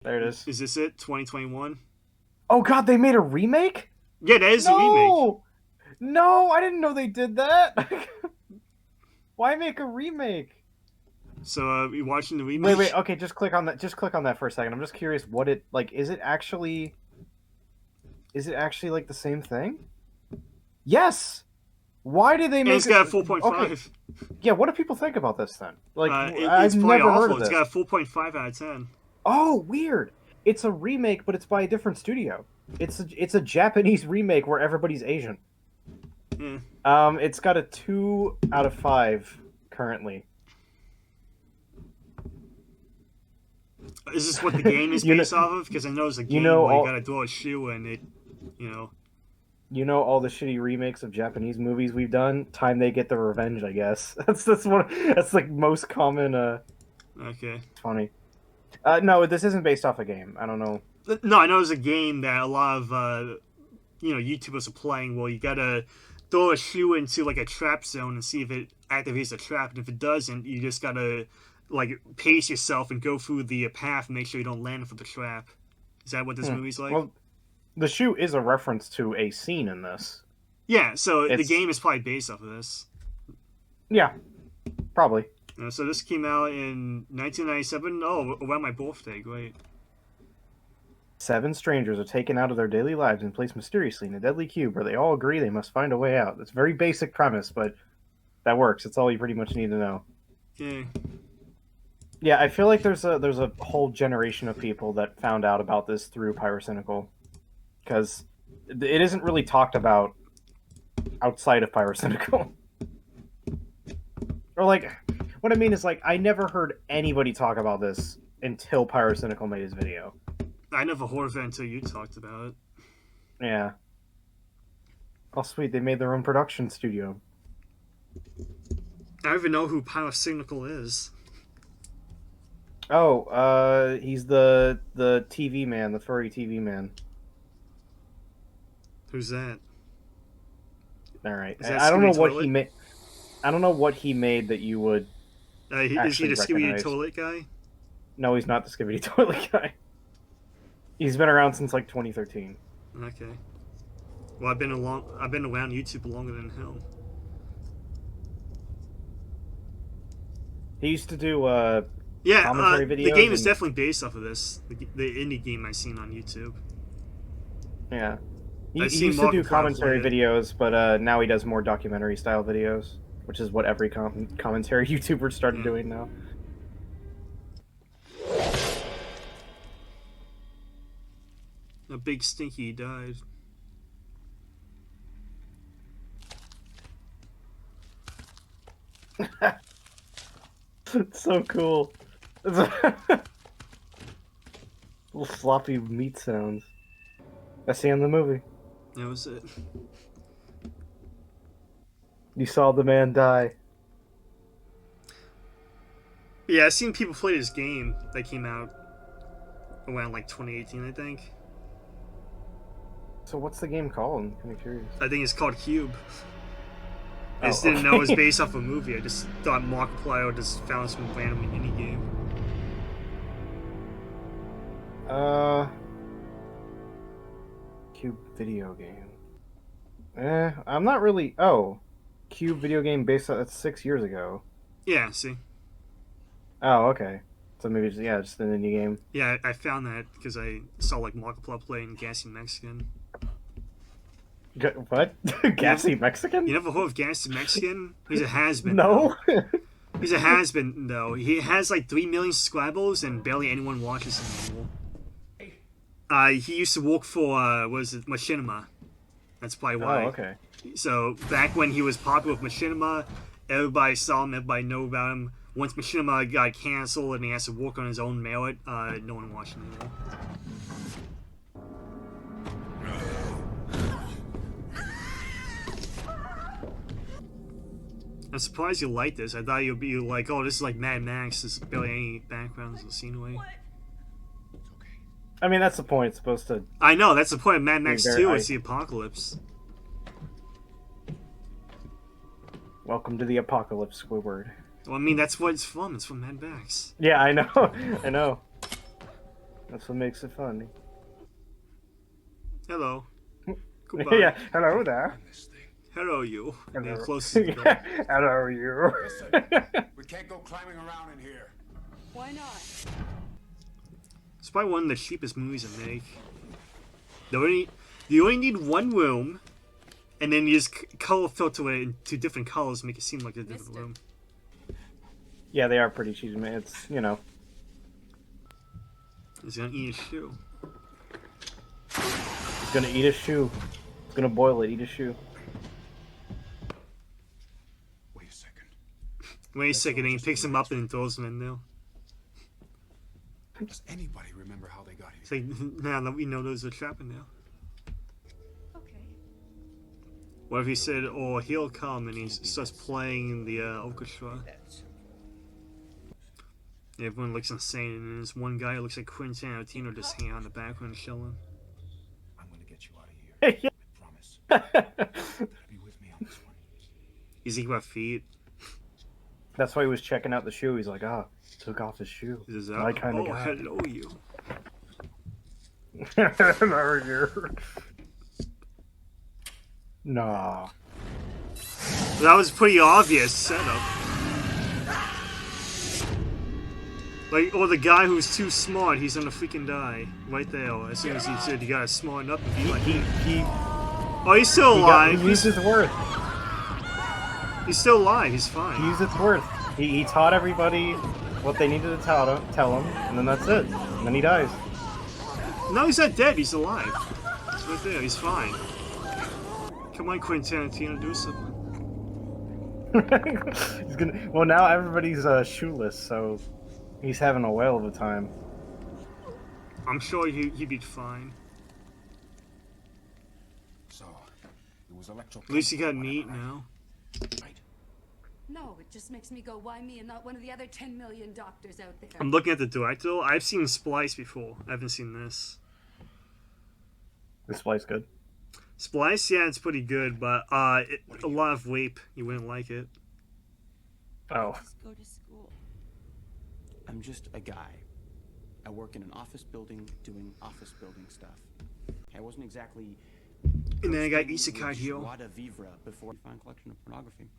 There it is. Is this it? 2021? Oh God, they made a remake? Yeah, that is a remake. No, no, I didn't know they did that. Why make a remake? So, you watching the Wait. remake? Okay, just click on that. Just click on that for a second. I'm just curious what it like. Is it actually? Is it actually like the same thing? Yes. Why did they And make it's it? got a Okay, 4.5. yeah. What do people think about this then? Like, It's I've probably never heard awful. of It's this. got a 4.5 out of 10. Oh, weird. It's a remake, but it's by a different studio. It's a Japanese remake where everybody's Asian. Yeah. It's got a 2 out of 5 currently. Is this what the game is You know, based off of? Because I know it's a you game know where you all gotta throw a shoe and it, you know. you know all the shitty remakes of Japanese movies we've done. Time they get their revenge, I guess. That's one. That's like most common. Okay. It's funny. No, this isn't based off a game. I don't know. No, I know it's a game that a lot of, YouTubers are playing. Well, you gotta throw a shoe into like a trap zone and see if it activates the trap. And if it doesn't, you just gotta like pace yourself and go through the path and make sure you don't land for the trap. Is that what this Hmm. movie's like? Well, the shoe is a reference to a scene in this. Yeah, so the It's game is probably based off of this. yeah, probably. So this came out in 1997. Oh, around my birthday. Great. 7 strangers are taken out of their daily lives and placed mysteriously in a deadly cube where they all agree they must find a way out. It's a very basic premise, but that works. It's all you pretty much need to know. Yeah. Yeah, I feel like there's a whole generation of people that found out about this through Pyrocynical because it isn't really talked about outside of Pyrocynical. Or like, what I mean is like I never heard anybody talk about this until Pyrocynical made his video. I never heard of it until you talked about it. Yeah. Oh sweet, they made their own production studio. I don't even know who Pyrocynical is. Oh, he's the TV man, the furry TV man. Who's that? All right, Is that I don't know Scooby what he Toilet? made. I don't know what he made that you would Is he actually the Scooby recognize. Toilet guy? No, he's not the Skibidi Toilet guy. He's been around since like 2013. Okay. Well, I've been around YouTube longer than him. He used to do Yeah, commentary the videos game is and definitely based off of this. The indie game I've seen on YouTube. yeah. He I've seen used to do Markiplier play commentary it. videos, but now he does more documentary style videos, which is what every commentary YouTuber started Yeah. doing now. A big stinky died. It's so cool. Little floppy meat sounds. That's the end of the movie. That was it. You saw the man die. Yeah, I've seen people play this game that came out around like 2018, I think. So what's the game called? I'm kind of curious. I think it's called Cube. I Oh, just didn't know it was okay. based off a movie. I just thought Markiplier just found some random indie game. uh, Cube video game. I'm not really. Oh, Cube video game based on that's 6 years ago. Yeah, see. Oh, okay. So maybe just an indie game. Yeah, I found that because I saw like Markiplier playing Gassy Mexican. What? You never, Gassy Mexican? you never heard of Gassy Mexican? He's a has-been though. No. He's a has-been though. He has like 3 million subscribers and barely anyone watches him anymore. He used to work for what was it, Machinima. That's probably Oh, why. okay. So back when he was popular with Machinima, everybody saw him, everybody knew about him. Once Machinima got canceled and he has to work on his own merit, no one watched him anymore. I'm surprised you like this. I thought you'd be like, oh, this is like Mad Max. There's barely any backgrounds or scenery. I mean, that's the point. It's supposed to I know, that's the point of Mad be Max very. 2, it's the apocalypse. Welcome to the apocalypse, Squidward. Well, I mean, that's what it's from. It's from Mad Max. Yeah, I know. I know. That's what makes it funny. Hello. Goodbye. Yeah, hello there. Hello, you. Hello. The closest you go. Hello, you. Listen, we can't go climbing around in here. Why not? It's probably one of the cheapest movies to make. You only need one room, and then you just color filter it into different colors, make it seem like a different room. Yeah, they are pretty cheesy, man. It's, you know. He's gonna eat his shoe. He's gonna eat a shoe. He's gonna boil it, eat a shoe. Wait a second. Wait a second, and he picks him up and throws him in there. Does anybody remember how they got It's here? like, now that we know there's a trap in there. Okay. What if he said, oh, he'll come, and he starts playing the orchestra? Everyone looks insane, and there's one guy who looks like Quentin Tarantino just hanging out in the background chilling. I'm gonna get you out of here. I promise. Be with me on this one. He's like, what, feet? That's why he was checking out the shoe. He's like, ah, took off his shoe. Is this My kind of oh, guy. hello, you. Hello, you. Nah. That was pretty obvious setup. Like, or the guy who's too smart, he's gonna freaking die. Right there. As soon as he said you gotta smarten up and be like He oh, he's still alive. he used his worth. He's still alive. He's He fine. used his worth. He taught everybody what they needed to tell him, and then that's it. And then he dies. No, he's not dead. He's alive. He's right there. He's fine. Come on, Quentin Tarantino, do something. He's gonna. Well, now everybody's shoeless, so he's having a whale of a time. I'm sure he'd be fine. So, it was electro. At least he got meat now. Right. No, it just makes me go, why me and not one of the other 10 million doctors out there? I'm looking at the director. I've seen Splice before. I haven't seen this. This place good. Splice, yeah, it's pretty good, but a lot of rape. You wouldn't like it. Oh. Just go to school. I'm just a guy. I work in an office building doing office building stuff. I wasn't exactly. And then I got bursting Isekai with here. joie de vivre before I find collection of pornography.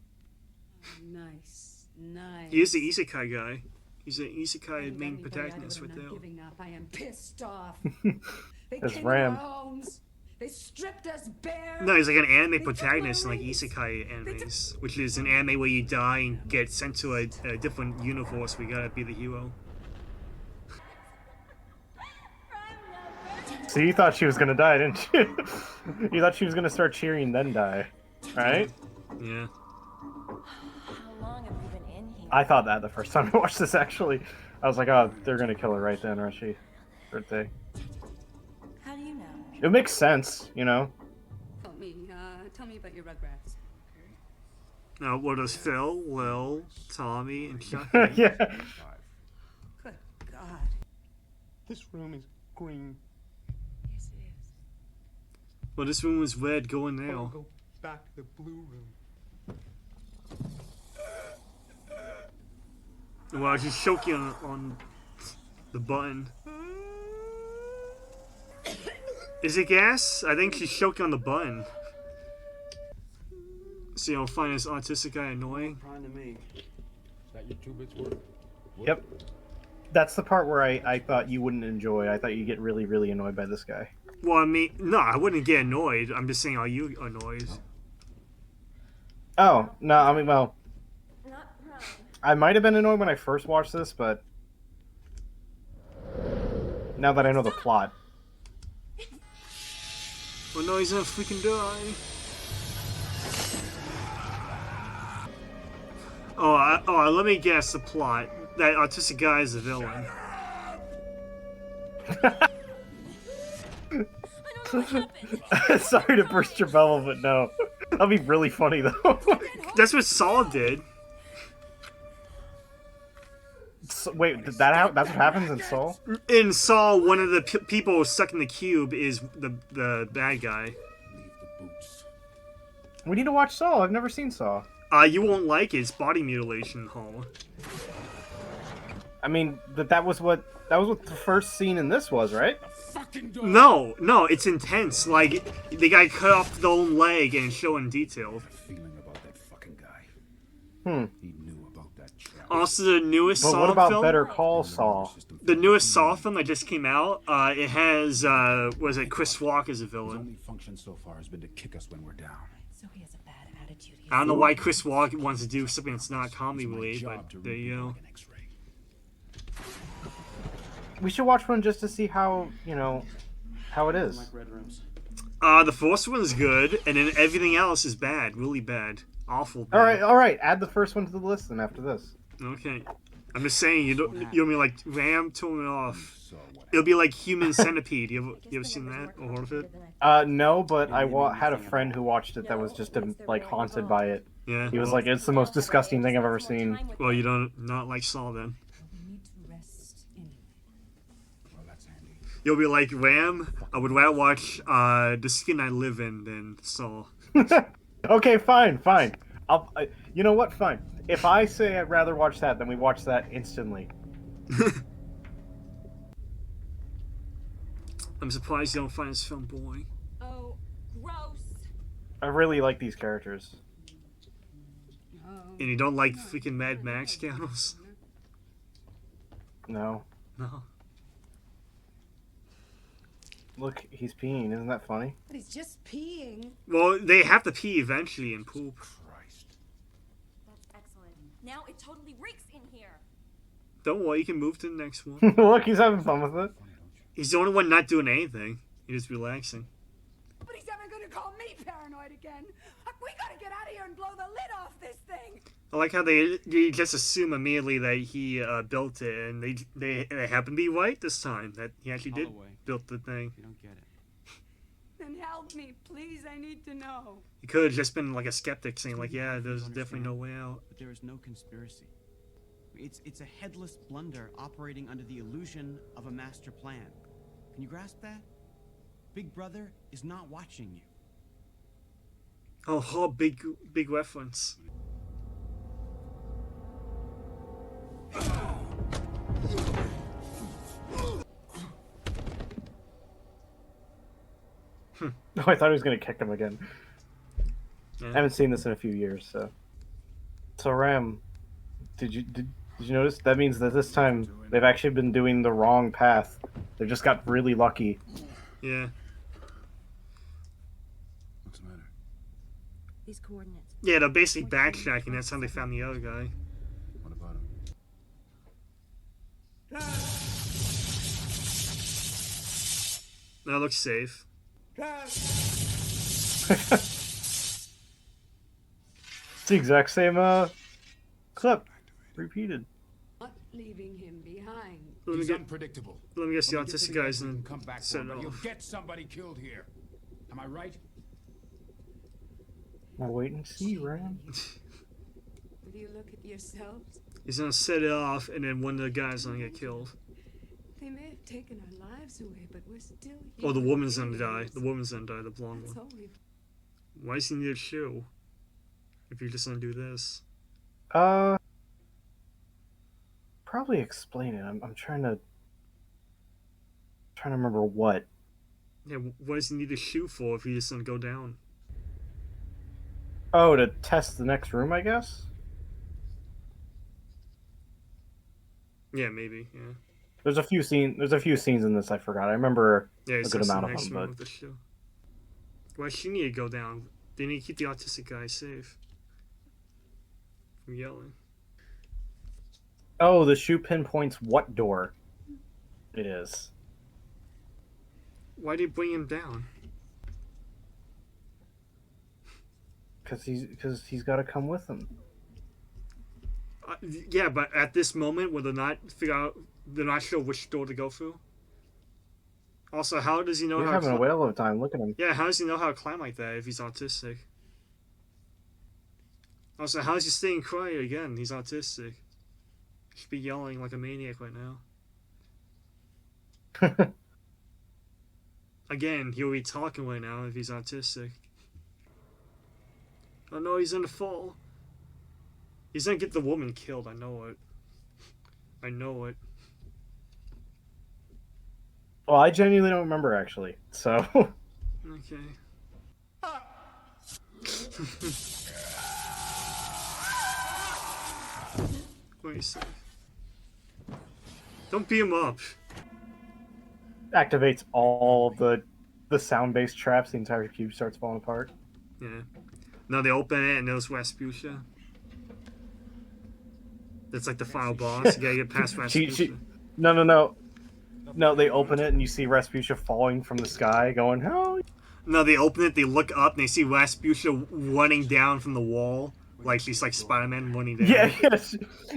Nice, nice. He is the Isekai guy. He's an Isekai Ain't main anybody protagonist out of right it, I'm there. not giving up. I am pissed off. They That's came Ram. into our homes. They stripped us bare. No, he's like an anime They took protagonist in my like rights. Isekai They animes, which is an anime where you die and get sent to a different universe where you gotta be the hero. So you thought she was gonna die, didn't you? You thought she was gonna start cheering, then die, right? Yeah. How long have you been in here? I thought that the first time I watched this. Actually, I was like, oh, they're gonna kill her right then, aren't she? Birthday. How do you know? It makes sense, you know. Tell me about your Rugrats. Now, what does Phil, Lil, Tommy, and Chuck? Yeah. Good God. This room is green. Yes, it is. Well, this room was red. Go in there. Go back to the blue room. Well, she's choking on the button. Is it gas? I think she's choking on the button. So you'll find this autistic guy annoying. Prime to me. Is that your 2 bits worth? Yep. That's the part where I thought you wouldn't enjoy. I thought you'd get really, really annoyed by this guy. Well, I mean, no, I wouldn't get annoyed. I'm just saying, are you annoyed? Oh, no, I mean, well, Not Prime. I might have been annoyed when I first watched this, but now that I know the plot. Well, no, he's gonna freaking die. Let me guess the plot. That autistic guy is the villain. Sorry to burst your bubble, but no. That'd be really funny, though. That's what Saul did. So, wait, that's what happens in Soul? In Saul, one of the people stuck in the cube is the bad guy. Leave the boots. We need to watch Saul. I've never seen Saul. You won't like it. It's body mutilation, Hall. I mean, that was what That was what the first scene in this was, right? Fucking door. No, it's intense. Like, the guy cut off the own leg and show in detail. Feeling about that fucking guy. Hmm. He knew about that trap. Also, the newest But Saw what about film, Better Call Saul? the newest Saw film that just came out, it has, was it Chris Walk as a His villain. only function so far has been to kick us when we're down. So he has a bad attitude. I don't know why Chris Walk wants to do something that's not comedy It's my related, job but to there read you people go. like an X-ray. We should watch one just to see how, you know, how it is. Like red rooms. The first one's good, and then everything else is bad, really bad, awful bad. All right. Add the first one to the list then after this. Okay. I'm just saying, you don't mean like Ram turn it off. So what It'll be like Human Centipede. You ever seen that or heard of it? No, but I had a friend who watched it that was just like haunted by it. Yeah. He was like, "It's the most disgusting thing I've ever seen." Well, you don't not like Saw then. We need to rest anyway. Well, that's handy. You'll be like Ram. I would rather watch The Skin I Live In than Saw. Okay, fine. You know what? Fine. If I say I'd rather watch that, then we watch that instantly. I'm surprised you don't find this film boring. Oh, gross. I really like these characters. And you don't like freaking Mad Max scandals? No. No. Look, he's peeing. Isn't that funny? But he's just peeing. Well, they have to pee eventually and poop. Christ. That's excellent. Now it totally reeks in here. Don't worry, you can move to the next one. Look, he's having fun with it. He's the only one not doing anything. He's just relaxing. But he's never gonna call me paranoid again. We gotta get out of here and blow the lid off this thing. I like how they just assume immediately that he built it, and they happen to be right this time that he actually did Holloway. build the thing. You don't get it. Then help me, please. I need to know. He could have just been like a skeptic, saying like, "Yeah, there's definitely no way out." But there is no conspiracy. It's a headless blunder operating under the illusion of a master plan. Can you grasp that? Big Brother is not watching you. Oh, big reference. Oh, I thought he was gonna kick him again. Yeah. I haven't seen this in a few years, so. So Ram, did you notice? That means that this time they've actually been doing the wrong path. They just got really lucky. Yeah. What's the matter? These coordinates. Yeah, they're basically backtracking. That's how they found the other guy. What about him? That looks safe. It's the exact same clip, repeated. Not leaving him behind. Let me He's get unpredictable. let me guess the When we get autistic together, guys we and can come back set for it him, but off. You'll get somebody killed here. Am I right? We'll wait and see, Ram. Will you look at yourselves? He's gonna set it off, and then one of the guys gonna get killed. They may have taken our lives away, but we're still here. Oh, the woman's gonna die. The woman's gonna die. The blonde That's one. all we've. Why does he need a shoe? If you're just gonna do this. Probably explain it. I'm trying to remember what. Yeah, what does he need a shoe for if he's just gonna go down? Oh, to test the next room, I guess. Yeah, maybe. Yeah. There's a few scenes in this I forgot. I remember Yeah, a he's good just amount the of next them, one but with the shoe. Why does she need to go down? They need to keep the autistic guy safe from yelling. oh, the shoe pinpoints what door it is. Why did he bring him down? Because he's got to come with him. Yeah, but at this moment, where they're not sure which door to go through. Also, how does he know He's how? having a whale of a time. Look at him. Yeah, how does he know how to climb like that if he's autistic? Also, how is he staying quiet again? He's autistic. He should be yelling like a maniac right now. Again, he'll be talking right now if he's autistic. Oh no, he's gonna fall. He's gonna get the woman killed, I know it. I know it. Well, I genuinely don't remember actually. So Okay. Wait a sec. Don't beat him up. activates all the sound-based traps. The entire cube starts falling apart. Yeah. No, they open it and there's Rasputia. That's like the final boss. You gotta get past Rasputia. No, they open it and you see Rasputia falling from the sky, going, "Hell!" No, they open it, they look up, and they see Rasputia running down from the wall. Like she's like Spider-Man running down.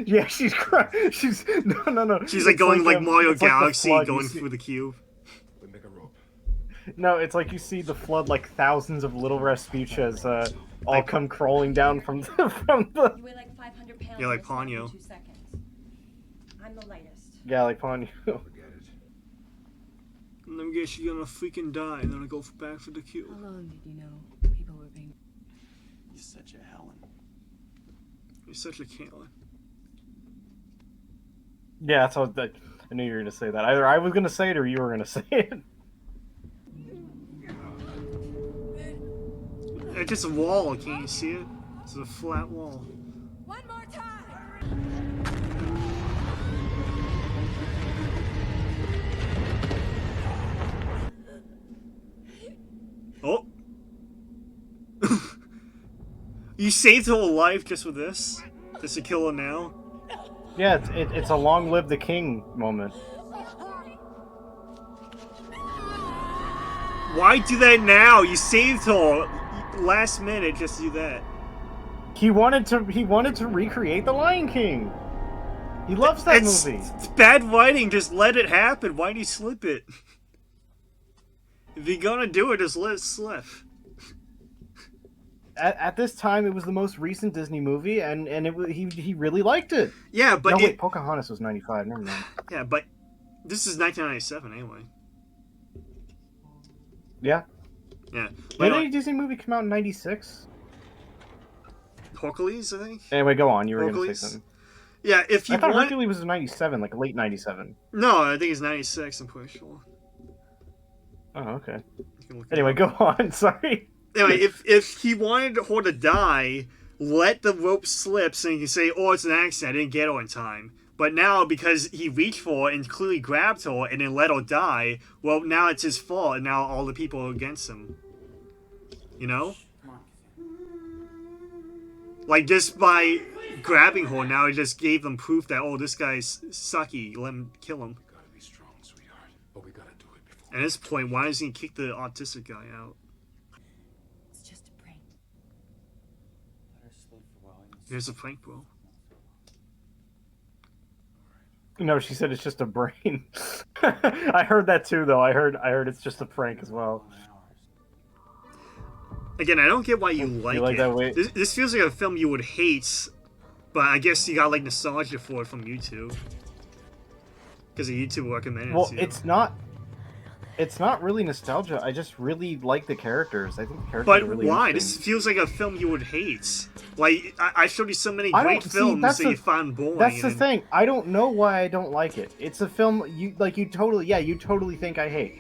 Yeah, she's crying. She's no. She's like It's going like Mario it's like the Galaxy, flood, going you see- through the cube. We make a rope. No, it's like you see the flood, like thousands of little Rasputias all Like- come crawling down from the You weigh like 500 pounds. Yeah, like and it's not in Ponyo. 2 seconds. I'm the lightest. yeah, like Ponyo. Forget it. And then I guess you're gonna freaking die, and then I go back for the cube. How long did you know people were being... You're such a Helen. You're such a Caitlyn. Yeah, that's how I knew you were gonna say that. Either I was gonna say it or you were gonna say it. It's just a wall, can't you see it? It's a flat wall. One more time. Oh! You saved her whole life just with this? Just to kill her now? Yeah, it's a long live the king moment. Why do that now? You saved her last minute just to do that. He wanted to recreate the Lion King. He loves that movie. It's bad writing, just let it happen. Why do you slip it? If you're gonna do it, just let it slip. At this time, it was the most recent Disney movie, and he really liked it. Yeah, but no, wait, Pocahontas was 95. Never mind. yeah, but this is 1997 anyway. Yeah. Yeah. Did But any Disney movie come out in 96? Hercules, I think. Anyway, go on. You were going to Hercules? say something. Yeah, if you I thought want. Hercules was 97, like late 97. No, I think it's 96. I'm pretty sure. Oh, okay. You can look it Anyway, up. go on. Sorry. Anyway, if he wanted her to die, let the rope slip so you can say, "Oh, it's an accident. I didn't get her in time." But now, because he reached for her and clearly grabbed her and then let her die, well, now it's his fault, and now all the people are against him. You know? Like, just by grabbing her, now he just gave them proof that, oh, this guy's sucky. Let him kill him. We gotta be strong, sweetheart. But we gotta do it before. At this point, why doesn't he kick the autistic guy out? It's just a prank. There's a prank, bro. No, she said it's just a brain. I heard that too, though. I heard it's just a prank as well. Again, I don't get why you like like it. that way? This feels like a film you would hate, but I guess you got like nostalgia for it from YouTube. Because YouTube recommended it Well, to you. it's not really nostalgia. I just really like the characters. I think the characters But are really why? interesting. This feels like a film you would hate. Like, I showed you so many I great don't- see, films that's that the- you found boring. That's the and- thing. I don't know why I don't like it. It's a film you totally think I hate.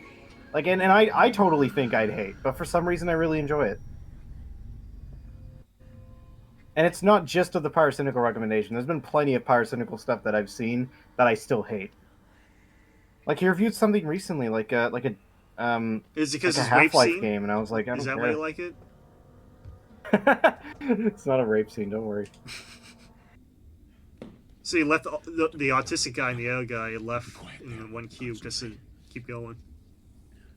Like, and I totally think I'd hate, but for some reason I really enjoy it. And it's not just of the Pyrocynical recommendation. There's been plenty of Pyrocynical stuff that I've seen that I still hate. Like, he reviewed something recently, Is it because like a it's rape Half-Life scene? game, and I was like, I Is don't that why you care. like it? It's not a rape scene, don't worry. So you left the autistic guy and the other guy left in one cube just to keep going.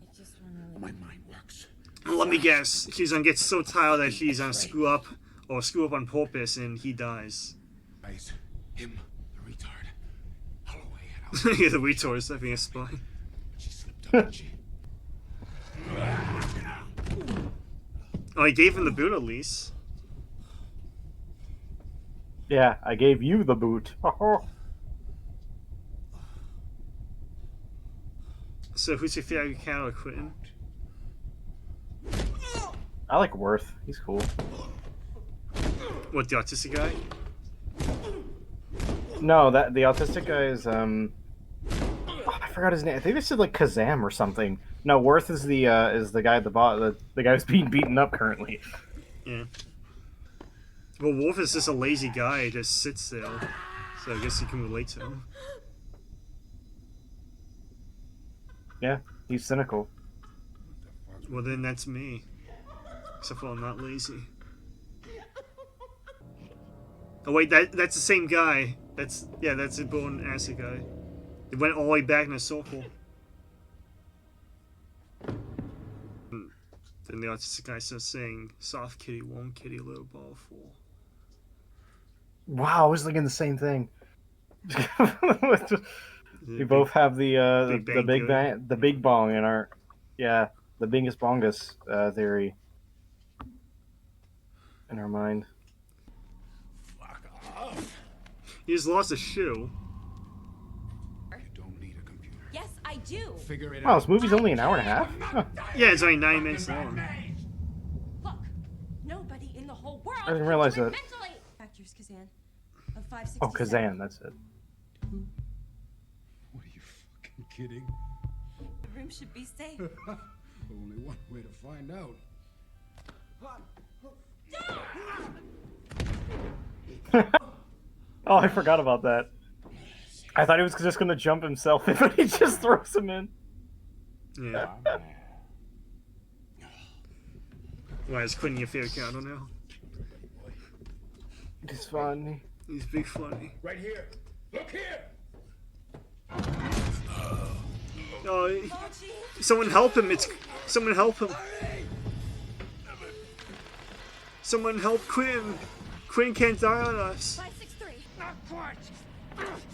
It's just one really... My mind works. Let me guess. She's gonna get so tired that she's gonna screw up on purpose and he dies. Guys, him, the retard. Holloway had out. Yeah, the retard is having a spy. She slipped up, didn't she? Oh, he gave him the boot at least. Yeah, I gave you the boot. So who's your favorite character, Quentin? I like Worth. He's cool. What, the autistic guy? No, the autistic guy is forgot his name. I think they said like Kazam or something. No, Worth is the guy at the bottom, the guy who's being beaten up currently. Yeah. Well, Wolf is just a lazy guy. He just sits there. So I guess you can relate to him. Yeah, he's cynical. Well, then that's me. Except for I'm not lazy. Oh wait, that's the same guy. That's the bone acid guy. It went all the way back in a circle. Then the autistic guy starts saying, "Soft kitty, warm kitty, little ball full." Wow, I was thinking the same thing. We both have the big bong in our, yeah, the biggest bongus theory in our mind. Fuck off. He just lost a shoe. You don't need a computer. Yes, I do. Figure it Wow, out. this movie's only an hour and a half? Huh. Yeah, it's only 9 minutes long. Look, nobody in the whole world. I didn't realize can do it that. Mentally. Factors, Kazan. Of 567. Oh, Kazan, that's it. What are you fucking kidding? The room should be safe. Only one way to find out. Oh, I forgot about that. I thought he was just gonna jump himself, but he just throws him in. Yeah. Why is Quinn your favorite character now? He's funny. He's big funny. Right here. Look here. Oh, someone help him! Someone help him! Someone help Quinn! Quinn can't die on us. 563. Not quite.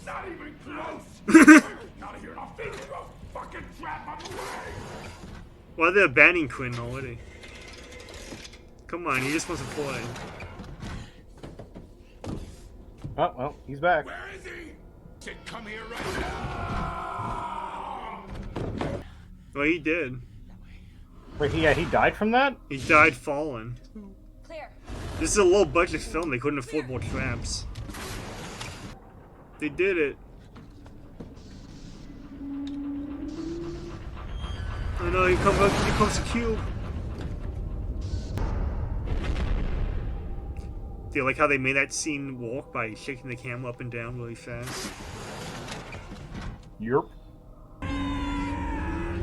Not even close. Not here. I'll feed you a fucking trap on the way. Why are they abandoning Quinn already? Come on, he just wants to play. Oh, well, he's back. Where is he? Said come here right now. Well, he did. Wait, he died from that? He died falling. Clear. This is a low budget film. They couldn't afford more traps. They did it. Oh no, here comes the cube. Do you like how they made that scene walk by shaking the camera up and down really fast? Yerp.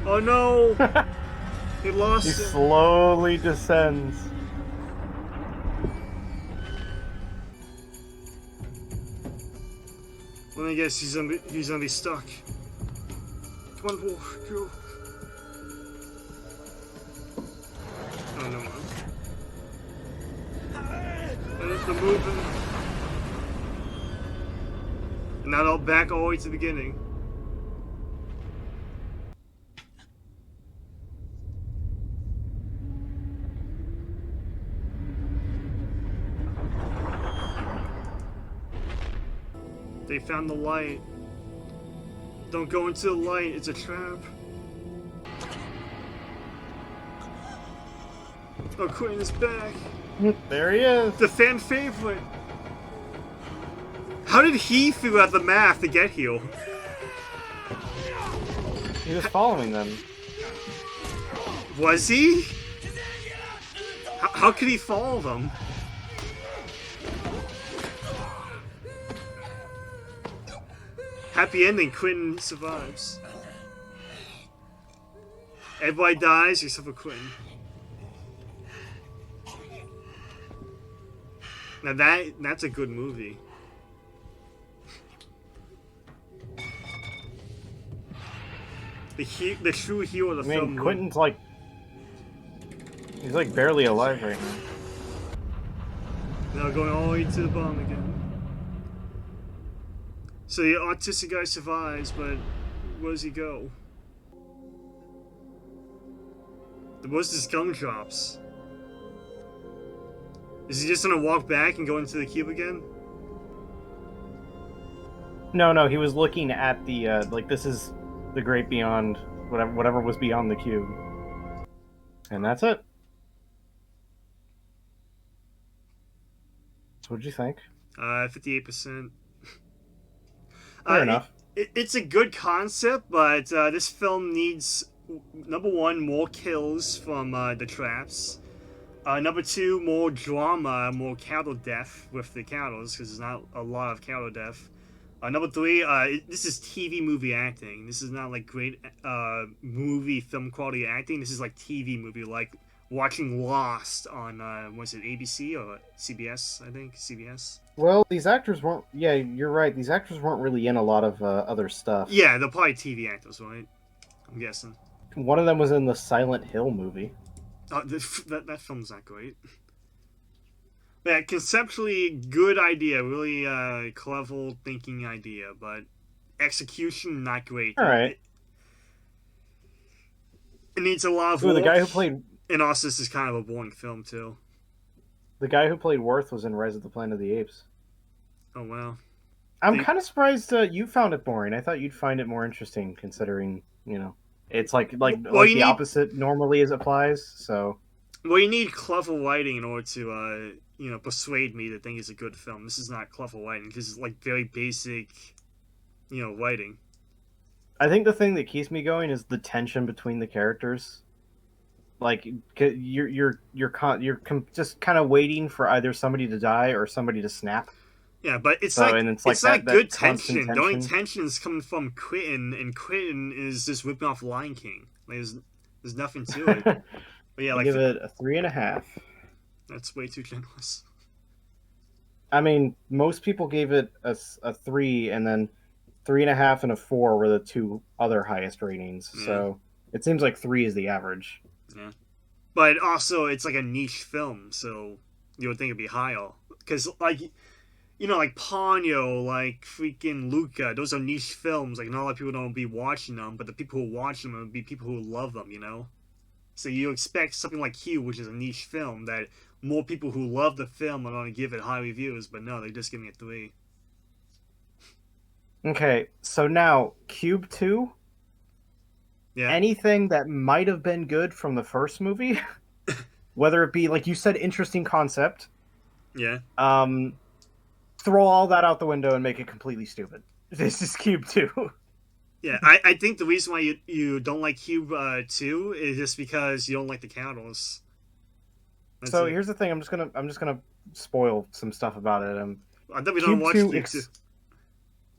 Oh no! He lost He it. slowly descends. Well, I guess he's gonna be stuck. Come on, Wolf, go. Oh no, man. They're moving. And now they'll back all the way to the beginning. They found the light. Don't go into the light, it's a trap. Oh, Quinn is back. There he is. The fan favorite. How did he figure out the math to get here? He was following them. Was he? How could he follow them? Happy ending, Quinn survives. Everybody dies except for Quinn. Now that's a good movie. The true hero of the I film. mean, Quentin's like... He's like barely alive right now. Now going all the way to the bomb again. So the autistic guy survives, but where does he go? Where's his gumdrops? Is he just gonna walk back and go into the cube again? No, he was looking at the, like, this is the great beyond, whatever was beyond the cube. And that's it. So what'd you think? 58%. Fair enough. It's a good concept, but this film needs number one, more kills from the traps. Number two, more drama, more cattle death with the cows, because there's not a lot of cattle death. Number three, this is TV movie acting. This is not like great movie film quality acting. This is like TV movie, like watching Lost on was it ABC or CBS? I think CBS. Well, these actors weren't. Yeah, you're right. These actors weren't really in a lot of other stuff. Yeah, they're probably TV actors, right? I'm guessing. One of them was in the Silent Hill movie. That film's not great. Yeah, conceptually good idea, really clever thinking idea, but execution not great. All right. It needs a lot of Ooh, work. the guy who played And also, this is kind of a boring film too. the guy who played Worth was in Rise of the Planet of the Apes. Oh wow. I'm kind of surprised you found it boring. I thought you'd find it more interesting, considering it's like Well, you the need- opposite normally as applies. So Well, you need clever writing in order to persuade me to think it's a good film. This is not clever writing. This is like very basic, writing. I think the thing that keeps me going is the tension between the characters. Like you're just kind of waiting for either somebody to die or somebody to snap. Yeah, but it's So, like and it's, it's like not that good constant tension. The only tension. tension is coming from Quentin, and Quentin is just ripping off Lion King. Like, there's nothing to it. But yeah, I like give it a 3.5. that's way too generous. I mean, most people gave it a 3, and then 3.5 and a 4 were the two other highest ratings. Yeah. So it seems like 3 is the average. Yeah, but also it's like a niche film, so you would think it'd be higher. Because like Ponyo, like freaking Luca, those are niche films. Like not a lot of people don't be watching them, but the people who watch them would be people who love them. So you expect something like Q, which is a niche film, that more people who love the film are going to give it high reviews, but no, they're just giving it 3. Okay, so now Cube 2. Yeah. Anything that might have been good from the first movie, whether it be like you said, interesting concept, Yeah. throw all that out the window and make it completely stupid. This is Cube 2. Yeah, I think the reason why you don't like Cube 2 is just because you don't like the cows. That's So it. here's the thing. I'm just gonna spoil some stuff about it. I thought we don't Cube watch 2 Cube 2.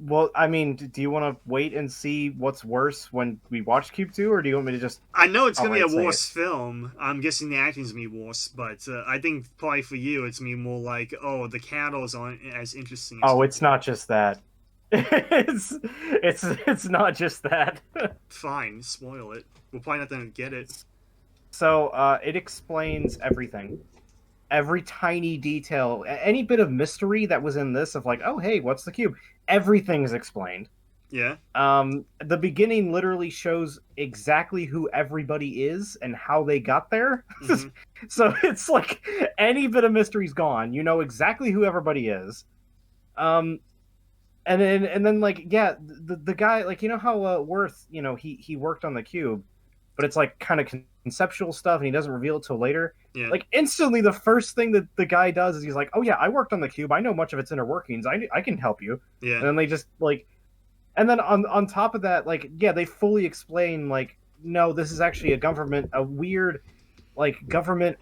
Well, I mean, do you want to wait and see what's worse when we watch Cube 2, or do you want me to just... I know it's going to be Alright, a say worse film. I'm guessing the acting's going to be worse, but I think probably for you it's going to be more like, oh, the cows aren't as interesting as... Oh, it's not just that. It's not just that. Fine, spoil it. We're probably not going to get it. So, it explains everything. Every tiny detail, any bit of mystery that was in this of like, oh, hey, what's the cube? Everything is explained. Yeah? The beginning literally shows exactly who everybody is and how they got there. Mhm. So it's like any bit of mystery's gone. You know exactly who everybody is. And then like, yeah, the guy, like, you know how Worth, he worked on the cube, but it's like kind of conceptual stuff and he doesn't reveal it till later. Yeah. Like instantly the first thing that the guy does is he's like, oh yeah, I worked on the cube, I know much of its inner workings, I can help you. Yeah. And then they just like, and then on top of that, like, yeah, they fully explain like, no, this is actually a weird like government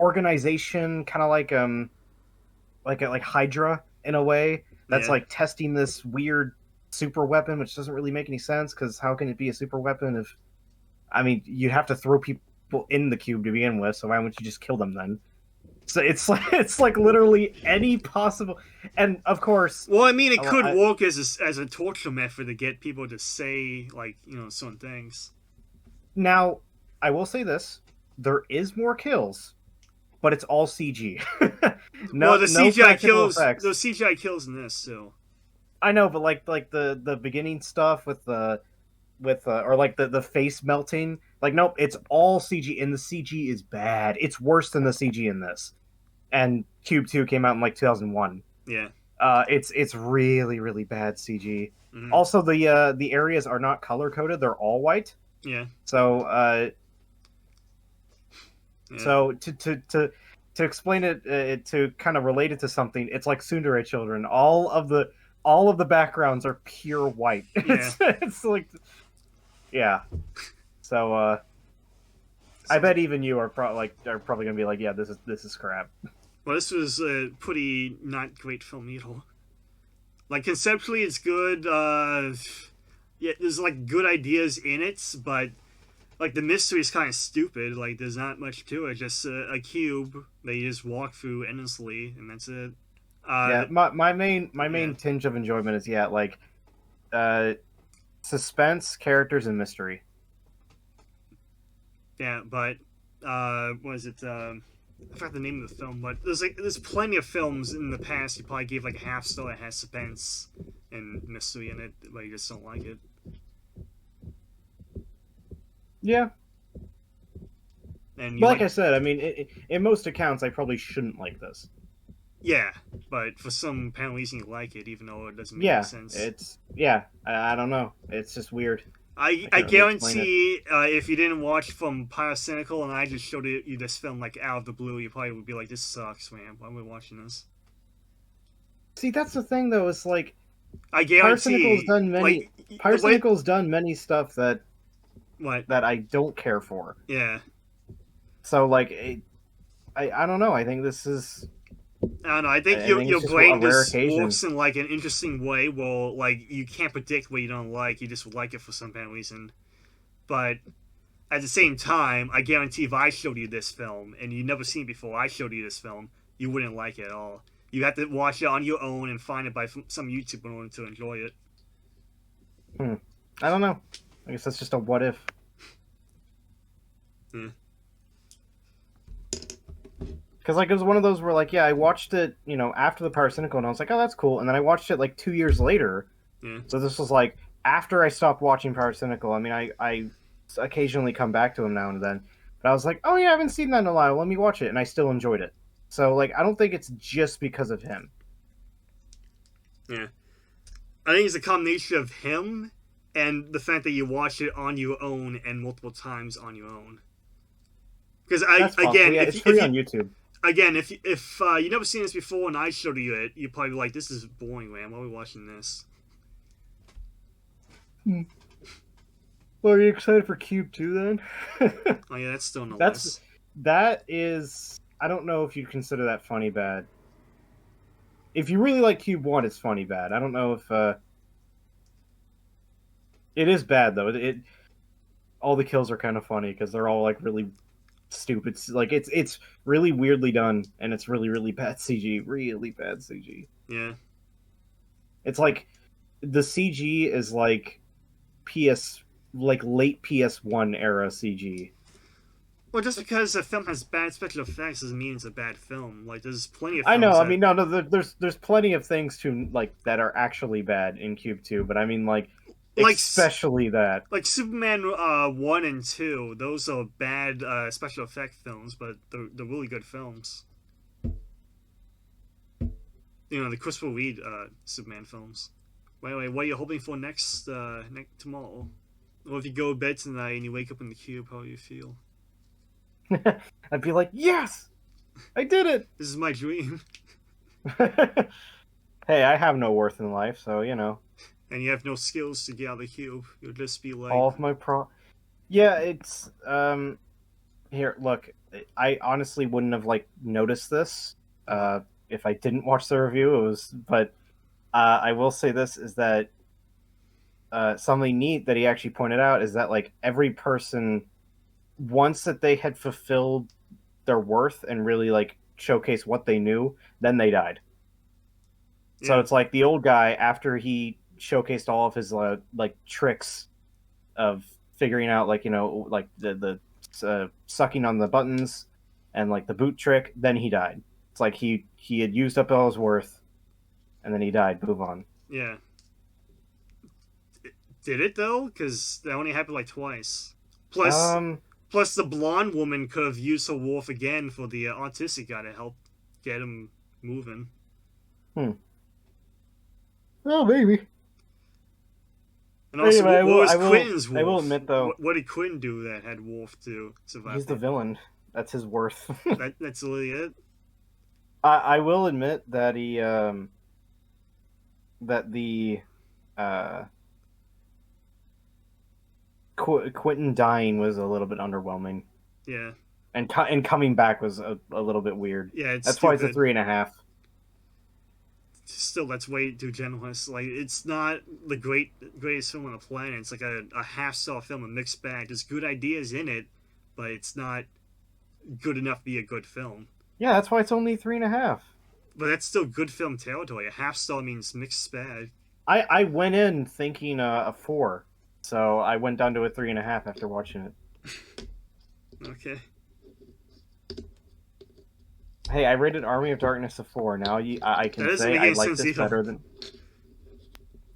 organization, kind of like Hydra in a way, that's Yeah. like testing this weird super weapon, which doesn't really make any sense because how can it be a super weapon if, I mean, you'd have to throw people in the cube to begin with, so why wouldn't you just kill them then? So it's like literally any possible, and of course, Well, I mean, it could I- work as a torture method to get people to say, like, certain things. now I will say this: there is more kills, but it's all CG. Well, the CGI practical kills. effects. Those CGI kills in this, too. I know, but like the beginning stuff with or like the face melting, like nope, it's all CG, and the CG is bad. It's worse than the CG in this. And Cube 2 came out in like 2001. Yeah. It's really really bad CG. Mhm. Also, the areas are not color coded; they're all white. Yeah. So Yeah. so to explain it, to kind of relate it to something, it's like Tsundere children. All of the all of the backgrounds are pure white. It's like, yeah. So I bet even you are probably gonna be like, yeah, this is crap. Well, this was a pretty not great film either. Like conceptually, it's good. Yeah, there's like good ideas in it, but like the mystery is kind of stupid. Like there's not much to it. Just a cube that you just walk through endlessly, and that's it. Yeah, my main tinge of enjoyment is like suspense, characters, and mystery. Yeah, but what is it? I forgot the name of the film, but there's plenty of films in the past you probably gave like a half star that has suspense and mystery in it, but you just don't like it. Yeah. And but like I said, I mean, in most accounts, I probably shouldn't like this. Yeah, but for some apparent reason you like it, even though it doesn't make any sense. I don't know. It's just weird. I guarantee if you didn't watch from Pyrocynical and I just showed you this film like out of the blue, you probably would be like, "This sucks, man. Why am I watching this?" See, that's the thing, though. It's like I guarantee Pyrocynical's done many stuff that I don't care for. Yeah. So like, I don't know. I think this is. I don't know. I think your brain just works in like an interesting way. Well, like you can't predict what you don't like. You just like it for some kind of reason. But at the same time, I guarantee if I showed you this film and you've never seen it before, I showed you this film, you wouldn't like it at all. You have to watch it on your own and find it by some YouTuber in order to enjoy it. I don't know. I guess that's just a what if. Yeah. Because like it was one of those where like I watched it after the Pyrocynical and I was like, oh, that's cool, and then I watched it like 2 years later. Yeah. So this was like after I stopped watching Pyrocynical. I mean, I occasionally come back to him now and then, but I was like, oh yeah, I haven't seen that in a while. Let me watch it, and I still enjoyed it. So like I don't think it's just because of him. Yeah, I think it's a combination of him and the fact that you watch it on your own and multiple times on your own. Because it's free on YouTube. Again, if you never seen this before and I showed you it, you'd probably be like, "This is boring, man. Why are we watching this?" Well, are you excited for Cube 2 then? Oh yeah, that's still no less. That is. I don't know if you consider that funny bad. If you really like Cube 1, it's funny bad. I don't know if it is bad though. All the kills are kind of funny because they're all like really stupid. Like it's really weirdly done, and it's really bad CG. Really bad CG. Yeah. It's like the CG is like late PS1 era CG. Well, just because a film has bad special effects doesn't mean it's a bad film. Like there's plenty of. I know. I mean, no. There's plenty of things to like that are actually bad in Cube 2, but I mean like especially that. Like Superman 1 and 2, those are bad special effect films, but they're really good films. The Christopher Reeve Superman films. Wait, what are you hoping for next tomorrow? Or if you go to bed tonight and you wake up in the cube, how do you feel? I'd be like, yes! I did it! This is my dream. Hey, I have no worth in life, so, And you have no skills to get out of the cube. You'll just be like... All of my Yeah, it's... Here, look. I honestly wouldn't have, noticed this if I didn't watch the review. But I will say this, is that something neat that he actually pointed out is that, every person... Once that they had fulfilled their worth and really showcased what they knew, then they died. Yeah. So it's like the old guy, after he showcased all of his tricks of figuring out the sucking on the buttons and the boot trick, then he died. It's like he had used up all his worth, and then he died. Move on. Yeah. Did it though? Because that only happened twice. Plus, the blonde woman could have used her wolf again for the autistic guy to help get him moving. Oh, maybe. And also, anyway, what was Quentin's wolf? I will admit, though... What did Quentin do that had wolf to survive? He's the villain. That's his worth. That's really it? I will admit that he... that the Quentin dying was a little bit underwhelming, Yeah. and coming back was a little bit weird. Yeah, it's That's why it's a stupid. 3.5. Still, that's way too generous. Like, it's not the greatest film on the planet. It's like a half-star film, a mixed bag. There's good ideas in it, but it's not good enough to be a good film. Yeah, that's why it's only 3.5. But that's still good film territory. A half-star means mixed bag. I went in thinking a 4, so I went down to a 3.5 after watching it. Okay. Hey, I rated Army of Darkness a 4. Now I can That doesn't say make I any like sense this either. better than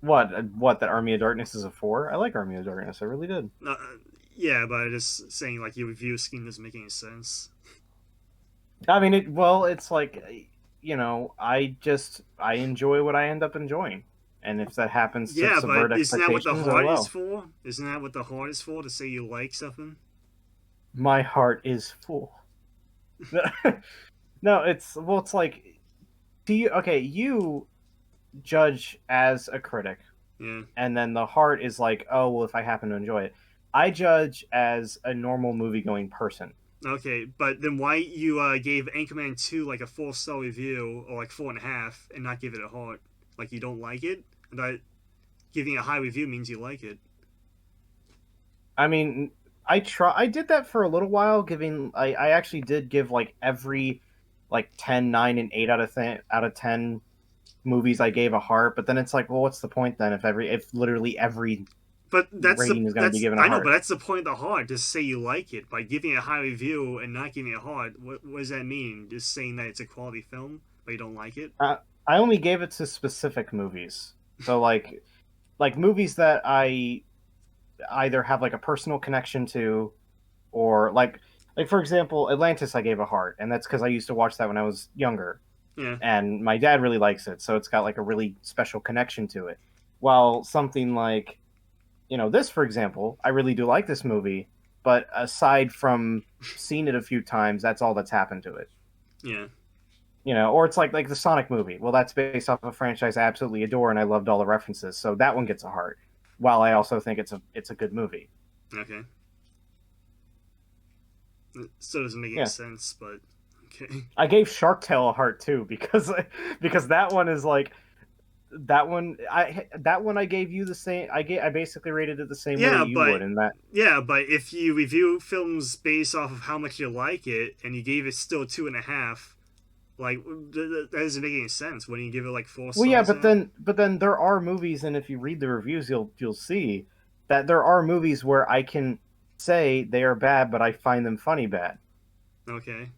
what? What? That Army of Darkness is a 4? I like Army of Darkness. I really did. Yeah, but I'm just saying, like, your review scheme doesn't make any sense. I mean, it's like, I enjoy what I end up enjoying, and if that happens to Yeah, subvert but isn't that what the expectations, oh heart is well. for? Isn't that what the heart is for? To say you like something? My heart is full. No, it's like, you judge as a critic, Yeah. and then the heart is like, oh well, if I happen to enjoy it. I judge as a normal movie-going person. Okay, but then why you gave Anchorman 2 like a 4-star review, or like 4.5, and not give it a heart? Like, you don't like it? And that giving a high review means you like it. I mean, I did that for a little while, I actually did give like every 10, 9, and 8 out of 10 movies I gave a heart, but then it's like, well, what's the point then if literally every But rating is going to be given a I know, heart? but that's the point of the heart. Just say you like it by giving a high review and not giving it a heart. What does that mean? Just saying that it's a quality film, but you don't like it? I only gave it to specific movies. So like movies that I either have like a personal connection to, or like for example, Atlantis I gave a heart, and that's because I used to watch that when I was younger. Yeah. And my dad really likes it, so it's got like a really special connection to it. While something like, this, for example, I really do like this movie, but aside from seeing it a few times, that's all that's happened to it. Yeah. Or it's like the Sonic movie. Well, that's based off a franchise I absolutely adore, and I loved all the references, so that one gets a heart. While I also think it's a good movie. Okay. It still doesn't make any sense, but okay. I gave Shark Tale a heart too because that one is like that one I gave you the same. I basically rated it the same way you would in that. Yeah, but if you review films based off of how much you like it, and you gave it still 2.5, like that doesn't make any sense. When you give it like 4 stars. Well, yeah, but then there are movies, and if you read the reviews, you'll see that there are movies where I can say they are bad, but I find them funny bad. Okay.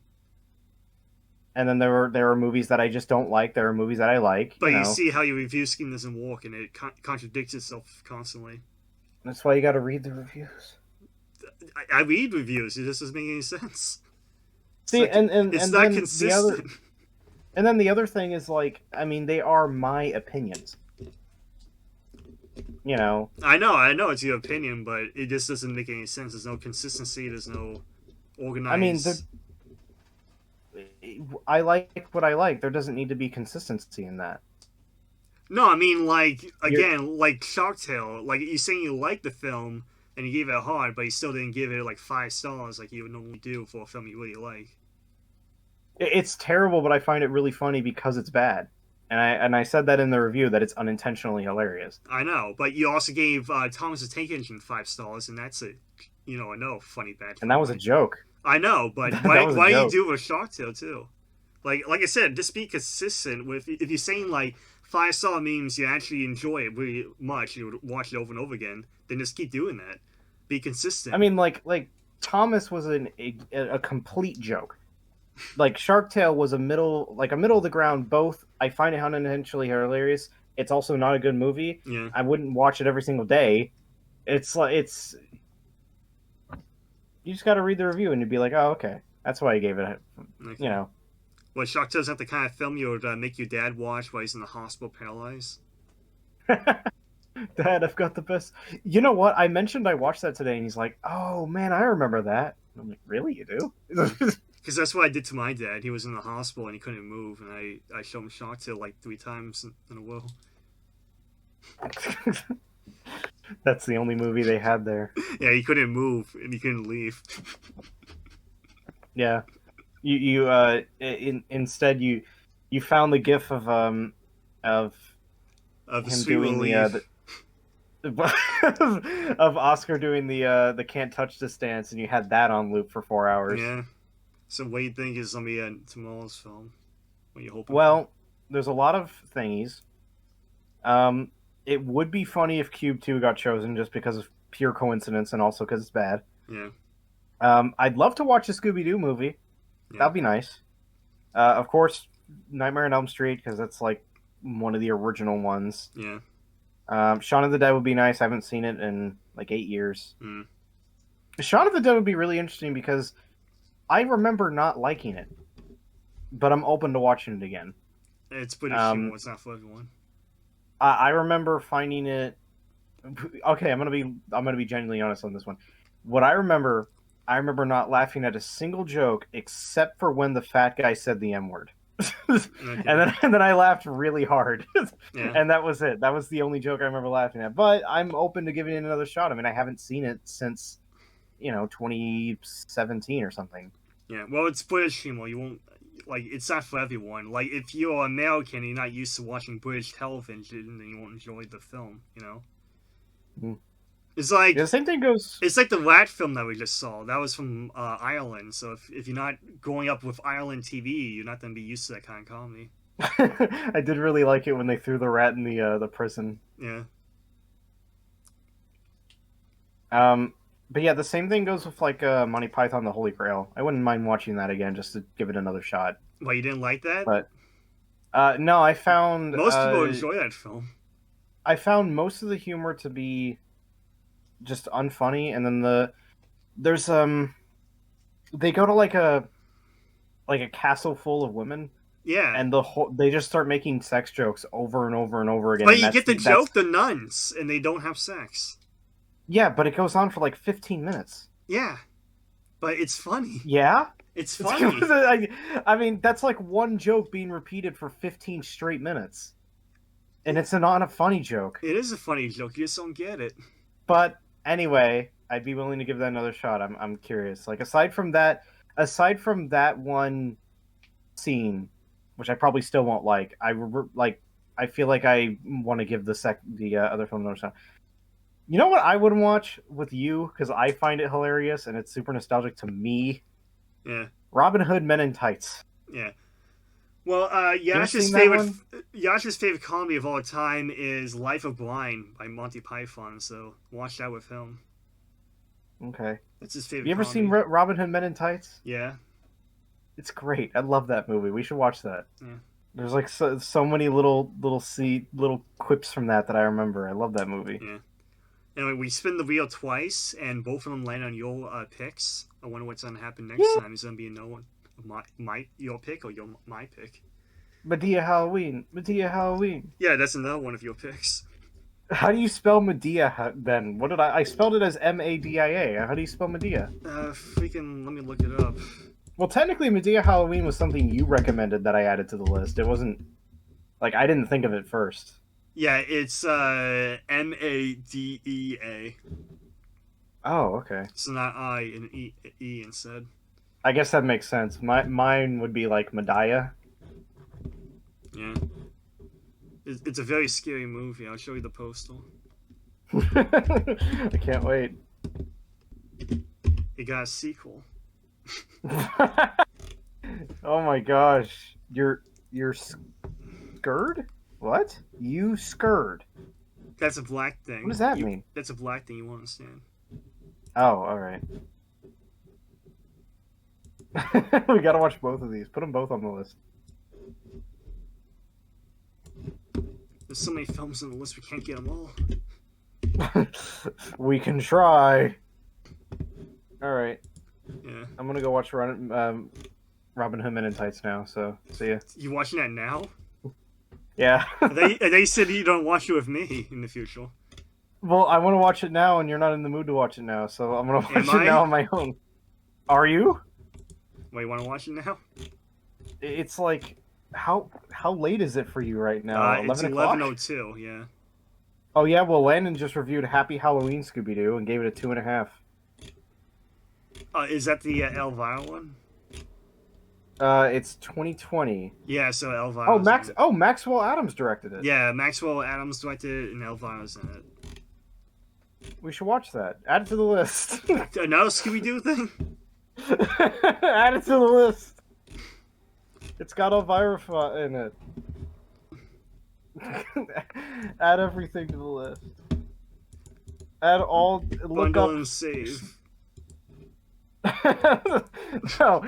And then there are movies that I just don't like. There are movies that I like. But you see how your review scheme doesn't work, and it contradicts itself constantly. That's why you got to read the reviews. I read reviews. It just doesn't make any sense. See, it's not consistent. And then the other thing is, like, I mean, they are my opinions. I know it's your opinion, but it just doesn't make any sense. There's no consistency. There's no organized. I mean, I like what I like. There doesn't need to be consistency in that. No, I mean, like, again, like Shark Tale. Like, you're saying you like the film, and you gave it a heart, but you still didn't give it, like, 5 stars like you would normally do for a film you really like. It's terrible, but I find it really funny because it's bad. And I said that in the review, that it's unintentionally hilarious. I know, but you also gave Thomas the Tank Engine 5 stars, and that's a funny bad film. And that was a joke. I know, but why do you do it with Shark Tale, too? Like I said, just be consistent with, if you're saying, like, 5-star means you actually enjoy it really much, you would watch it over and over again, then just keep doing that. Be consistent. I mean, like Thomas was a complete joke. Like, Shark Tale was a middle of the ground. Both, I find it unintentionally hilarious. It's also not a good movie. Yeah. I wouldn't watch it every single day. It's you just got to read the review and you'd be like, oh, okay, that's why I gave it. Okay. Well, Shark Tale's not the kind of film you would make your dad watch while he's in the hospital paralyzed. Dad, I've got the best. You know what? I mentioned I watched that today, and he's like, "Oh man, I remember that." I'm like, "Really, you do?" Because that's what I did to my dad. He was in the hospital and he couldn't move, and I showed him Shark Tale like 3 times in a row. That's the only movie they had there. Yeah, he couldn't move and he couldn't leave. Yeah, instead you found the gif of Of the him sweet doing relief. of Oscar doing the can't touch this dance, and you had that on loop for 4 hours. Yeah. So what do you think is gonna be tomorrow's film? What are you hoping for? Well, there's a lot of thingies. It would be funny if Cube 2 got chosen just because of pure coincidence and also because it's bad. Yeah. I'd love to watch a Scooby-Doo movie. Yeah. That'd be nice. Of course, Nightmare on Elm Street, because that's like one of the original ones. Yeah. Shaun of the Dead would be nice. I haven't seen it in like 8 years. Mm. Shaun of the Dead would be really interesting because I remember not liking it, but I'm open to watching it again. It's British humor. It's not for everyone. I remember finding it. Okay, I'm gonna be genuinely honest on this one. What I remember not laughing at a single joke except for when the fat guy said the M word. Okay. and then I laughed really hard. Yeah. And that was it. That was the only joke I remember laughing at. But I'm open to giving it another shot. I mean, I haven't seen it since 2017 or something. Yeah. Well, it's British humor. You won't like. It's not for everyone. Like, if you're American and you're not used to watching British television, then you won't enjoy the film. Mm. It's like The same thing goes. It's like the Rat film that we just saw. That was from Ireland. So if you're not growing up with Ireland TV, you're not going to be used to that kind of comedy. I did really like it when they threw the rat in the prison. Yeah. But yeah, the same thing goes with like Monty Python: The Holy Grail. I wouldn't mind watching that again just to give it another shot. Well, you didn't like that? But no, I found Most people enjoy that film. I found most of the humor to be just unfunny, and then there's they go to like a castle full of women, Yeah. and they just start making sex jokes over and over and over again. But and you that's get the joke, the nuns, and they don't have sex. Yeah, but it goes on for like 15 minutes. Yeah. But it's funny. Yeah? It's funny. I mean, that's like one joke being repeated for 15 straight minutes. And it's not a funny joke. It is a funny joke. You just don't get it. But anyway, I'd be willing to give that another shot. I'm curious. Like aside from that one scene, which I probably still won't like, I feel like I want to give the other film another shot. You know what I would watch with you because I find it hilarious and it's super nostalgic to me. Yeah. Robin Hood Men in Tights. Yeah. Well, Yash's favorite comedy of all time is Life of Brian by Monty Python, so watch that with him. Okay. That's his favorite. You ever seen Robin Hood Men in Tights? Yeah. It's great. I love that movie. We should watch that. Yeah. There's like so many little quips from that I remember. I love that movie. Yeah. Anyway, we spin the wheel twice, and both of them land on your picks. I wonder what's going to happen next time. Is going to be no one your pick or my pick? Medea Halloween. Medea Halloween. Yeah, that's another one of your picks. How do you spell Medea then? What did I spelled it as Madia. How do you spell Medea? Let me look it up. Well, technically, Medea Halloween was something you recommended that I added to the list. It wasn't like I didn't think of it first. Yeah, it's Madea. Oh, okay. So not I and E instead. I guess that makes sense. Mine would be like Medea. Yeah. It's a very scary movie. I'll show you the postal. I can't wait. It got a sequel. Oh my gosh. You're scared? What? You scared? That's a black thing. What does that mean? That's a black thing you won't understand. Oh, alright. We gotta watch both of these. Put them both on the list. There's so many films on the list, we can't get them all. We can try. Alright. Yeah. I'm gonna go watch Robin Hood Men in Tights now, so see ya. You watching that now? Yeah. They said you don't watch it with me in the future. Well, I want to watch it now, and you're not in the mood to watch it now, so I'm gonna watch Am it now I? on my own. Are you? Wait, you want to watch it now? It's like, how late is it for you right now? It's 11 o'clock? 11:02. Yeah. Oh yeah, well Landon just reviewed Happy Halloween Scooby-Doo and gave it a 2.5. Is that the Elvira one? It's 2020. Yeah, so Elvira's in it. Maxwell Adams directed it. Yeah, Maxwell Adams directed it, and Elvira's in it. We should watch that. Add it to the list. Another Scooby-Doo thing? Add it to the list. It's got Elvira in it. Add everything to the list. Add all. Look Bundle up. and save. No,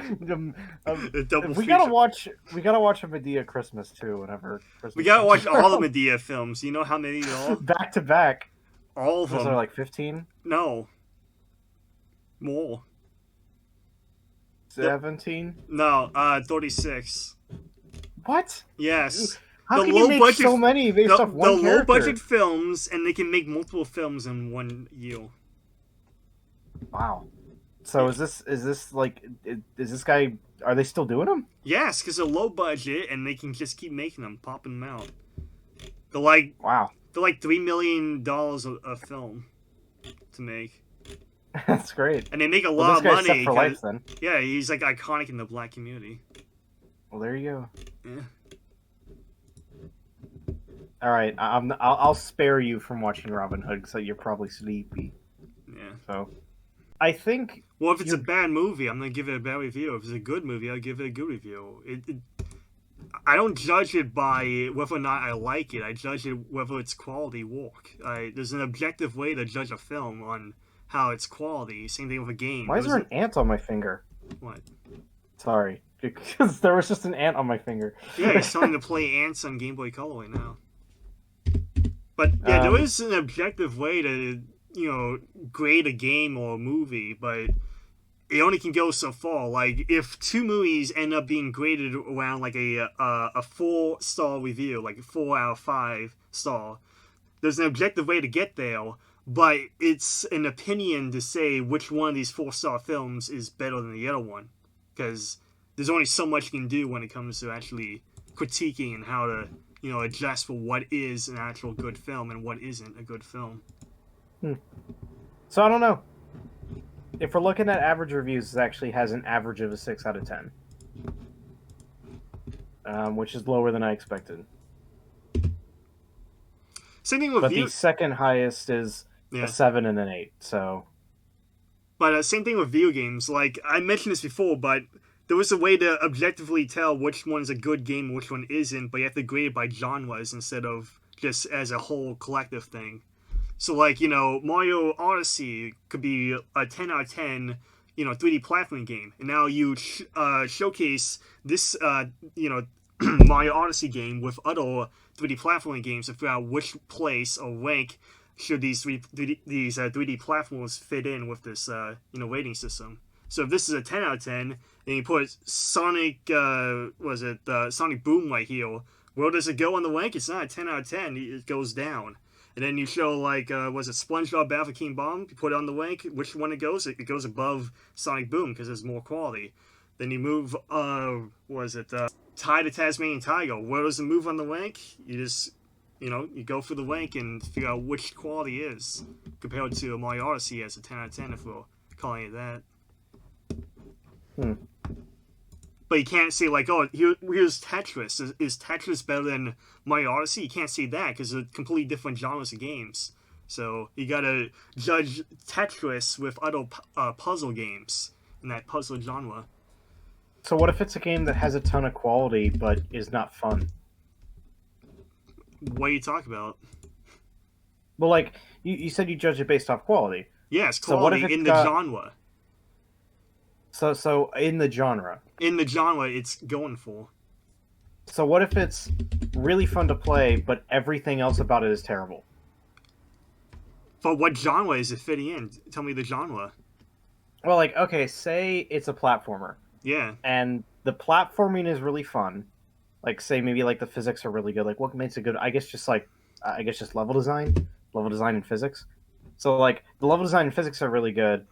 Double we feature. gotta watch. We gotta watch a Medea Christmas too. Whenever Christmas. We gotta comes watch all the around. Medea films. You know how many they are? Back to back. All of Those them. are like 15, No. More. 17. No, 36. What? Yes. How The can you make low-budget- so many based off one the character? low-budget films, and they can make multiple films in one year. Wow. So is this like is this guy? Are they still doing them? Yes, because they're low budget, and they can just keep making them, popping them out. They're like Wow, $3 million a film to make, that's great. and they make a Well, lot this of guy's money. set for 'cause- life then. Yeah, he's like iconic in the black community. Well, there you go. Yeah. All right, I'll spare you from watching Robin Hood because you're probably sleepy. Yeah. So, I think Well, if it's a bad movie, I'm gonna give it a bad review. If it's a good movie, I'll give it a good review. I don't judge it by whether or not I like it. I judge it whether its quality work. There's an objective way to judge a film on how it's quality. Same thing with a game. why is there an ant on my finger? What? Sorry, because there was just an ant on my finger. Yeah, he's telling to play ants on Game Boy Color now. But yeah, there is an objective way to grade a game or a movie, but it only can go so far. Like if two movies end up being graded around like a 4-star review, like a 4 out of 5 star, there's an objective way to get there, but it's an opinion to say which one of these 4-star films is better than the other one, because there's only so much you can do when it comes to actually critiquing and how to adjust for what is an actual good film and what isn't a good film. So I don't know. If we're looking at average reviews, it actually has an average of a 6 out of 10, which is lower than I expected. Same thing with But the second highest is Yeah. a 7 and an 8. So But same thing with video games. Like, I mentioned this before, but there was a way to objectively tell which one's a good game and which one isn't, but you have to grade it by genres instead of just as a whole collective thing. So, like, Mario Odyssey could be a 10 out of 10, 3D platforming game. And now you showcase this, Mario Odyssey game with other 3D platforming games to figure out which place or rank should these 3D platforms fit in with this rating system. So if this is a 10 out of 10, and you put Sonic Sonic Boom right here, where does it go on the rank? It's not a 10 out of 10. It goes down. And then you show SpongeBob Battle for King Bomb? You put it on the rank. Which one it goes? It goes above Sonic Boom because there's more quality. Then you move Tide to Tasmanian Tiger. Where does it move on the rank? You just you go through the rank and figure out which quality is compared to Mario Odyssey as a 10 out of 10 if we're calling it that. But you can't say here's Tetris. Is Tetris better than Mario Odyssey? You can't say that because they're completely different genres of games. So you gotta judge Tetris with other puzzle games in that puzzle genre. So what if it's a game that has a ton of quality but is not fun? What are you talking about? Well, like, you said you judge it based off quality. Yes, So what if quality it's in got- the genre. So in the genre. In the genre it's going for. So what if it's really fun to play, but everything else about it is terrible? But what genre is it fitting in? Tell me the genre. Well, like, okay, say it's a platformer, Yeah. and the platforming is really fun. Like, say maybe like the physics are really good. Like, what makes it good? I guess just level design and physics. So like the level design and physics are really good,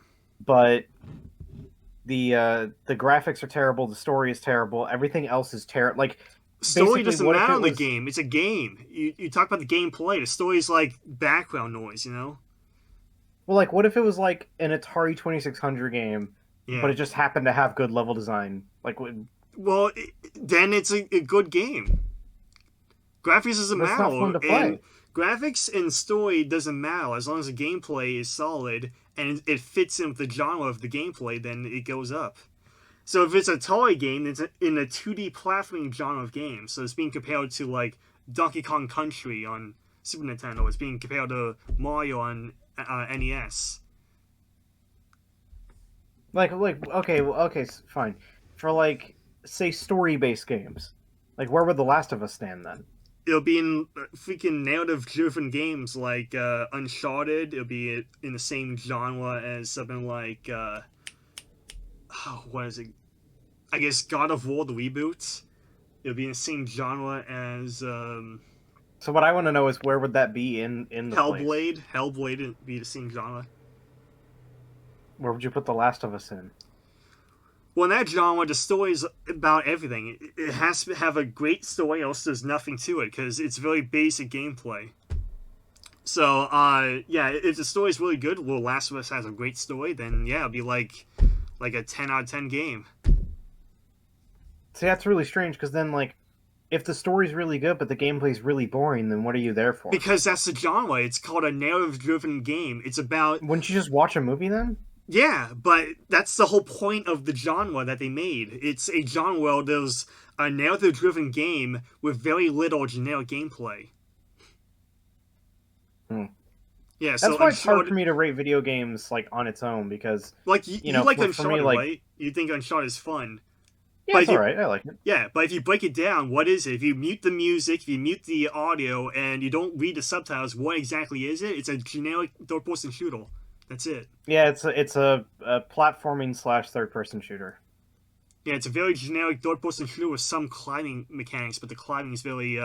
but the graphics are terrible. The story is terrible. Everything else is terrible. Like, Story Basically, doesn't what if matter it in the was- game. It's a game. You talk about the gameplay. The story's like background noise, you know? Well, like, what if it was like an Atari 2600 game, Yeah. but it just happened to have good level design? Like, Well, then it's a good game. Graphics doesn't That's matter. not fun to play. And graphics and story doesn't matter as long as the gameplay is solid and it fits in with the genre of the gameplay. Then it goes up. So if it's a toy game, it's in a 2D platforming genre of games. So it's being compared to like Donkey Kong Country on Super Nintendo. It's being compared to Mario on NES. okay, fine. For like, say, story-based games, like, where would The Last of Us stand then? It'll be in freaking narrative-driven games like Uncharted. It'll be in the same genre as something like what is it? I guess God of War the reboot. It'll be in the same genre as So what I want to know is where would that be in the place? Hellblade. Hellblade would be the same genre. Where would you put The Last of Us in? Well, in that genre, the story is about everything. It has to have a great story, else there's nothing to it, because it's very basic gameplay. So, yeah, if the story's really good, well, Last of Us has a great story, then yeah, it'll be like a 10 out of 10 game. See, that's really strange, because then, like, if the story's really good but the gameplay's really boring, then what are you there for? Because that's the genre. It's called a narrative-driven game. It's about... Wouldn't you just watch a movie then? Yeah, but that's the whole point of the genre that they made. It's a genre where there's a narrative-driven game with very little generic gameplay. Yeah, That's so why it's hard Uncharted, for me to rate video games, like, on its own, because... like you you know, like for me, Uncharted, like- right? You think Uncharted is fun. Yeah, But it's you- alright, I like it. Yeah, but if you break it down, what is it? If you mute the music, if you mute the audio, and you don't read the subtitles, what exactly is it? It's a generic third-person shooter. That's it. Yeah, it's a platforming / third-person shooter. Yeah, it's a very generic third-person shooter with some climbing mechanics, but the climbing is very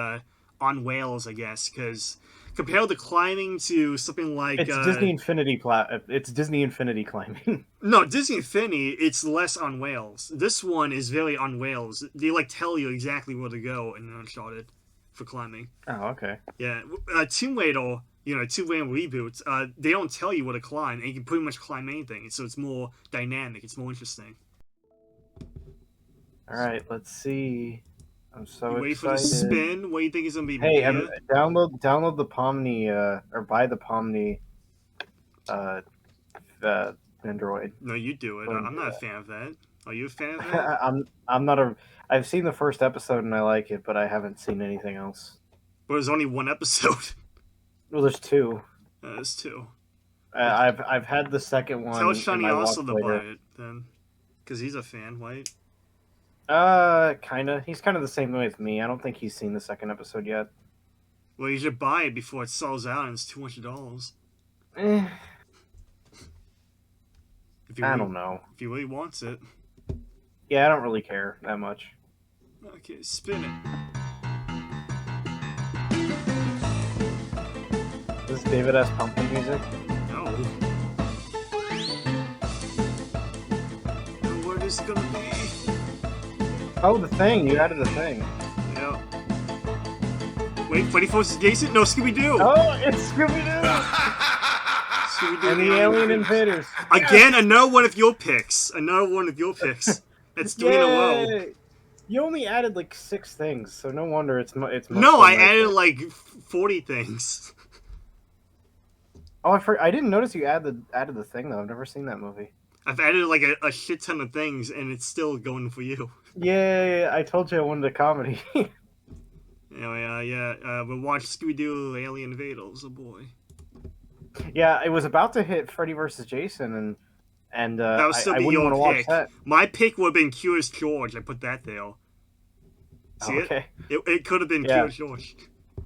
on rails, I guess, because compare the climbing to something like... It's Disney Infinity It's Disney Infinity climbing. No, Disney Infinity, it's less on rails. This one is very on rails. They, like, tell you exactly where to go in Uncharted for climbing. Oh, okay. Yeah, Tomb Raider, Tomb Raider reboots, they don't tell you where to climb, and you can pretty much climb anything, so it's more dynamic, it's more interesting. Alright, let's see. I'm so You wait excited. for the spin, what do you think is going to be? Hey, Mia? download the Pomni, or buy the Pomni, Android. No, you do it. I'm not a fan of that. Are you a fan of that? I'm not a... I've seen the first episode and I like it, but I haven't seen anything else. But there's only one episode. Well, there's two. There's two. I've had the second one. Tell Shiny and I also watched to buy later. it, then. Because he's a fan, right? Kinda. He's kind of the same way with me. I don't think he's seen the second episode yet. Well, you should buy it before it sells out and it's $200. Eh, If he I really, don't know. If he really wants it. Yeah, I don't really care that much. Okay, spin it. This is David S. Pumpkin music. No. And what is it gonna be? Oh, the thing. You added the thing. Yeah. Wait, Freddy vs. Jason? No, Scooby-Doo! Oh, it's Scooby-Doo! Scooby-Doo And the Alien Invaders. Again, another one of your picks. Another one of your picks. That's 3 in a row. Yay! You only added like 6 things, so no wonder it's No, mostly I my added pick. like 40 things. Oh, I didn't notice you added the thing though. I've never seen that movie. I've added like a shit ton of things, and it's still going for you. Yay! I told you I wanted a comedy. Anyway, we'll watch Scooby-Doo Alien Invaders. Oh boy. Yeah, it was about to hit Freddy vs. Jason, and That would still I be wouldn't your want to watch pick. that. My pick would have been Curious George. I put that there. See Okay. it? It could have been Yeah. Curious George.